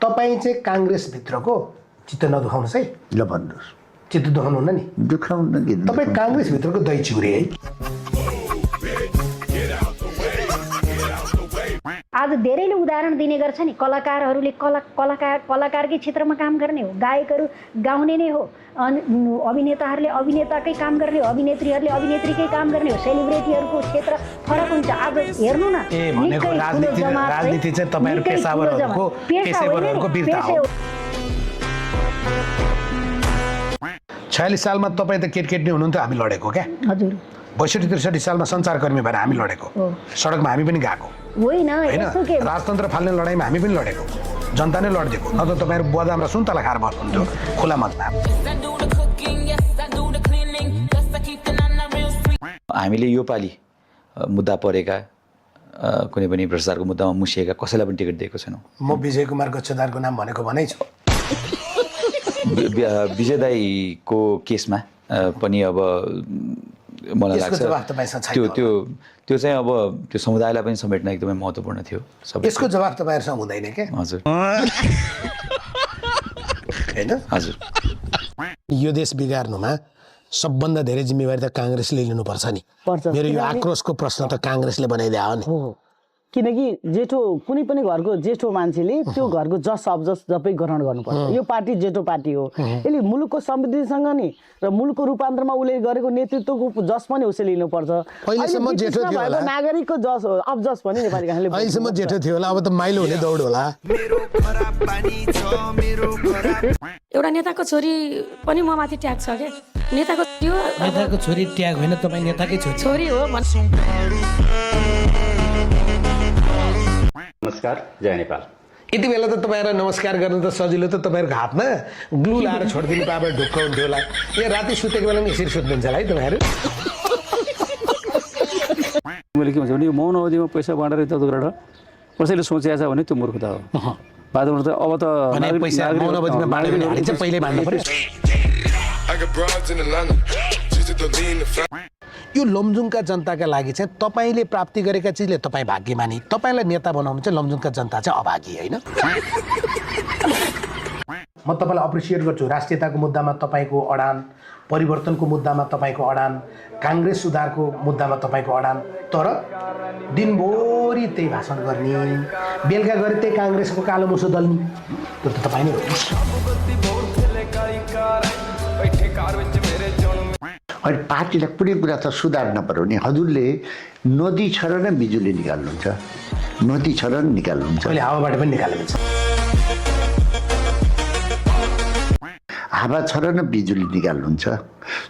तपाईँ चाहिँ काङ्ग्रेसभित्रको चित्त नदुखाउनुहोस् है। ल भन्नुहोस्। चित्त दुखाउनुहुन्न नि? दुखाउन कि तपाईँ काङ्ग्रेसभित्रको दही चिउरे है। आज धेरैले उदाहरण दिने गर्छ नि, कलाकारहरूले कलाकारकै क्षेत्रमा काम गर्ने हो, गायकहरू गाउने नै हो, अभिनेताहरूले अभिनेताकै काम गर्ने हो, अभिनेत्रीहरूले अभिनेत्रीकै काम गर्ने हो, सेलिब्रिटीहरूको क्षेत्र फरक हुन्छ। आज हेर्नु न, भनेको राजनीति चाहिँ तपाईहरु पेसावरहरूको बिर्ता हो। 46 सालमा तपाईँ त केट नै हुनुहुन्थ्यो, हामी लडेको क्या। हजुर। 62-63 सालमा सञ्चारकर्मी भएर हामी लडेको, सडकमा हामी पनि गएको होइन। राजतन्त्र फाल्ने लडाइँमा हामी पनि लडेको, जनता नै लडिदिएको। न त तपाईँहरू बदाम र सुन्तला खाएर बस्नुहुन्थ्यो खुला मञ्चमा। हामीले यो पालि मुद्दा परेका कुनै पनि भ्रष्टाचारको मुद्दामा मुसिएका कसैलाई पनि टिकट दिएको छैनौँ। म विजय कुमार गच्छदारको नाम भनेको भनै छु। विजय दाईको केसमा पनि अब मलाई लाग्छ त्यो चाहिँ अब त्यो समुदायलाई पनि समेट्न एकदमै महत्त्वपूर्ण थियो। यसको जवाफ तपाईँहरूसँग हुँदैन क्या? हजुर हैन? हजुर। यो देश बिगार्नुमा सबभन्दा धेरै जिम्मेवारी त काङ्ग्रेसले लिनुपर्छ नि। मेरो यो आक्रोशको प्रश्न त काङ्ग्रेसले बनाइदिया हो नि। किनकि जेठो कुनै पनि घरको जेठो मान्छेले त्यो घरको जस अबजस सबै ग्रहण गर्नुपर्छ। यो पार्टी जेठो पार्टी हो, यसले मुलुकको समृद्धिसँग नि र मुलुकको रूपान्तरमा उसले गरेको नेतृत्वको जस पनि उसले लिनुपर्छ। अहिलेसम्म जेठो थियो होला, नागरिकको जस अबजस पनि नेपाली काङ्ग्रेसले अहिलेसम्म जेठो थियो होला, अब त माइलो हुने दौड होला। एउटा नेताको छोरी पनि म माथि ट्याग छ क्या। नेताको छोरी ट्याग होइन, तपाईँ नेताकै छोरी हो। नमस्कार, जय नेपाल। यति बेला त तपाईँहरूलाई नमस्कार गर्नु त सजिलो, त तपाईँहरूको हातमा ग्लु लाएर छोडिदिनु पाए ढुक्क हुन्थ्यो होला। यहाँ राति सुतेको बेला पनि यसरी सुत्नुहुन्छ होला है तपाईँहरू। मैले के भन्छ भने यो मौन अवधिमा पैसा बाँडेर यता गरेर कसैले सोचेको छ भने त्यो मूर्खता हो। बादमा त अब त पैसा मौन अवधिमा बाँड्यो भने हाली चाहिँ पहिल्यै बाँड्नु पर्यो। यो लमजुङका जनताका लागि चाहिँ तपाईँले प्राप्ति गरेका चिजले तपाईँ भाग्यमानी, तपाईँलाई नेता बनाउनु चाहिँ लमजुङका जनता चाहिँ अभागी होइन। म तपाईँलाई अप्रिसिएट गर्छु। राष्ट्रियताको मुद्दामा तपाईँको अडान, परिवर्तनको मुद्दामा तपाईँको अडान, काङ्ग्रेस सुधारको मुद्दामा तपाईँको अडान। तर दिनभरि त्यही भाषण गर्ने, बेलुका गरे त्यही काङ्ग्रेसको कालो मुसो दल्ने, त्यो त तपाईँ नै हो। अनि पार्टीलाई कुनै कुरा त सुधार नपर्यो भने हजुरले नदी छ र नै बिजुली निकाल्नुहुन्छ, नदी छ र निकाल्नुहुन्छ, अहिले हावाबाट पनि निकाल्नुहुन्छ। हावा छ र न बिजुली निकाल्नुहुन्छ,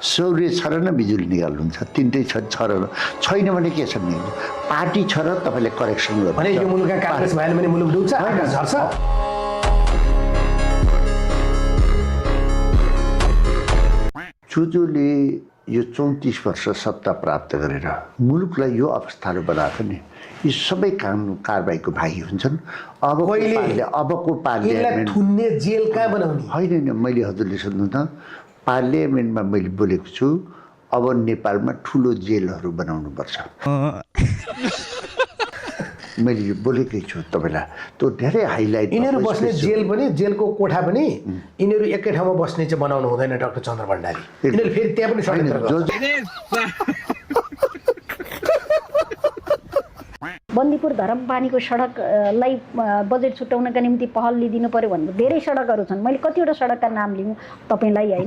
सौर्य छ र न बिजुली निकाल्नुहुन्छ, तिनटै छ र छैन भने के छ नि? पार्टी छ र तपाईँले करेक्सन गर्नु। भने यो मुलुकका काङ्ग्रेस भएन भने मुलुक डुब्छ, आकाश झर्छ। चुजुले यो 34 वर्ष सत्ता प्राप्त गरेर मुलुकलाई यो अवस्थाले बनाएको नि, यी सबै कानुन कारबाहीको भागी हुन्छन्। अबको पार्लियामेन्ट थुन्ने जेल कहाँ बनाउने? होइन, मैले हजुरले सुन्नु त, पार्लियामेन्टमा मैले बोलेको छु अब नेपालमा ठुलो जेलहरू बनाउनुपर्छ। मैले यो बोलेकै छु तपाईँलाई, त्यो धेरै हाइलाइट। यिनीहरू बस्ने जेल पनि, जेलको कोठा पनि यिनीहरू एकै ठाउँमा बस्ने चाहिँ बनाउनु हुँदैन डाक्टर चन्द्र भण्डारी। यिनीहरू फेरि त्यहाँ पनि षड्यन्त्र गर्छ। बन्दीपुर धरमपानीको सडकलाई बजेट छुट्याउनका निम्ति पहल लिदिनु पर्यो भन्ने धेरै सडकहरू छन्। मैले कतिवटा सडकका नाम लिऊँ तपाईँलाई होइन?